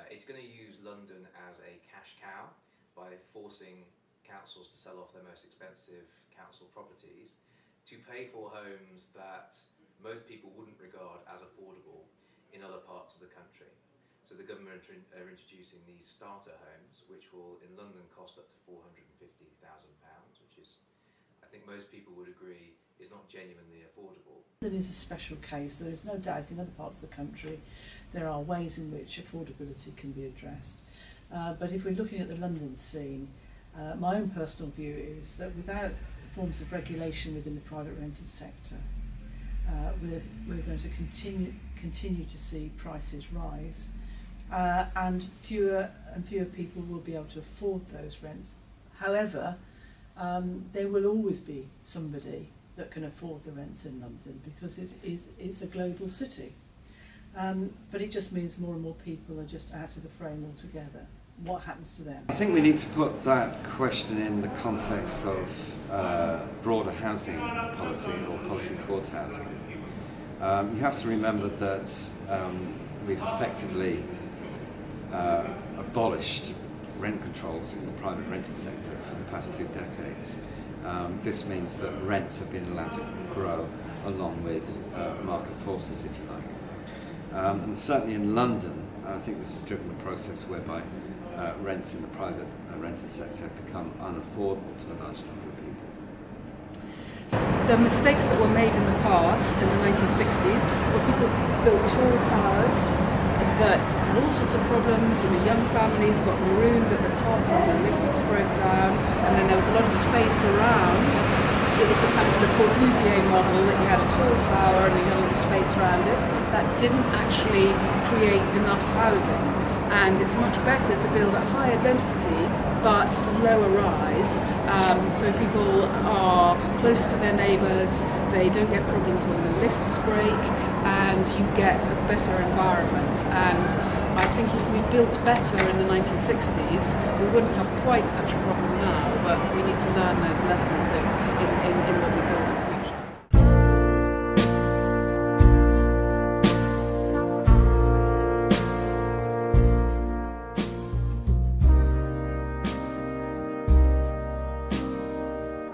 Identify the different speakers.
Speaker 1: It's going to use London as a cash cow by forcing councils to sell off their most expensive council properties to pay for homes that most people wouldn't regard as affordable in other parts of the country. So the government are introducing these starter homes, which will in London cost up to £450,000, which is, I think most people would agree, is not genuinely affordable.
Speaker 2: London is a special case. There is no doubt in other parts of the country there are ways in which affordability can be addressed. But if we're looking at the London scene, my own personal view is that without forms of regulation within the private rented sector, we're going to continue to see prices rise, and fewer people will be able to afford those rents. However, there will always be somebody that can afford the rents in London because it's a global city. But it just means more and more people are just out of the frame altogether. What happens to them?
Speaker 3: I think we need to put that question in the context of broader housing policy or policy towards housing. You have to remember that we've effectively abolished rent controls in the private rented sector for the past 2 decades. This means that rents have been allowed to grow along with market forces, if you like. And certainly in London, I think this has driven a process whereby rents in the private rented sector have become unaffordable to a large number of people.
Speaker 4: The mistakes that were made in the past, in the 1960s, where people built tall towers that had all sorts of problems. Young families got marooned at the top and the lifts broke down, and then there was a lot of space around. It was the kind of Le Corbusier model that you had a tall tower and you had a little space around it. That didn't actually create enough housing. And it's much better to build at higher density but lower rise, so people are closer to their neighbours, they don't get problems when the lifts break, and you get a better environment. And I think if we built better in the 1960s, we wouldn't have quite such a problem now, but we need to learn those lessons in what we build.